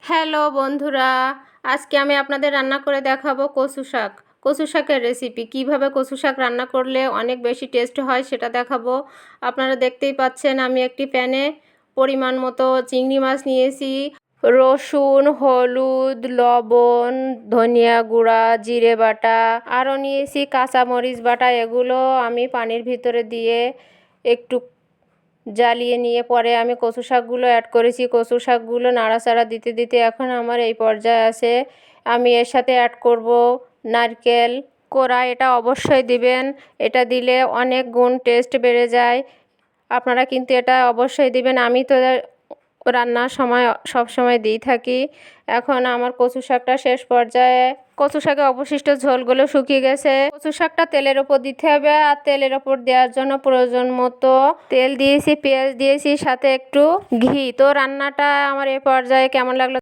Hello বন্ধুরা, আজকে আমি আপনাদের রান্না করে দেখাবো কচু শাক। কচু শাকের রেসিপি কিভাবে কচু শাক রান্না করলে অনেক বেশি টেস্ট হয় সেটা দেখাবো। আপনারা দেখতেই পাচ্ছেন আমি একটি প্যানে পরিমাণ মতো চিংড়ি মাছ নিয়েছি। রসুন, হলুদ, লবণ, ধনিয়া গুঁড়া, জিরে বাটা, আরও নিয়েছি কাঁচামরিচ বাটা। এগুলো আমি পানির ভিতরে দিয়ে একটু জ্বালিয়ে নিয়ে পরে আমি কচু শাকগুলো অ্যাড করেছি। কচু শাকগুলো নাড়াচাড়া দিতে দিতে এখন আমার এই পর্যায়ে আছে। আমি এর সাথে অ্যাড করব নারকেল কোড়া। এটা অবশ্যই দিবেন, এটা দিলে অনেক গুণ টেস্ট বেড়ে যায়। আপনারা কিন্তু এটা অবশ্যই দিবেন। আমি তো রান্নার সময় সব সময় দিই থাকি। এখন আমার কচু শাকটা শেষ পর্যায়ে, কচু শাকে অবশিষ্ট ঝোলগুলো শুকিয়ে গেছে। কচু শাকটা তেলের ওপর দিতে হবে, আর তেলের ওপর দেওয়ার জন্য প্রয়োজন মতো তেল দিয়েছি, পেঁয়াজ দিয়েছি, সাথে একটু ঘি। তো রান্নাটা আমার এই পর্যায়ে কেমন লাগলো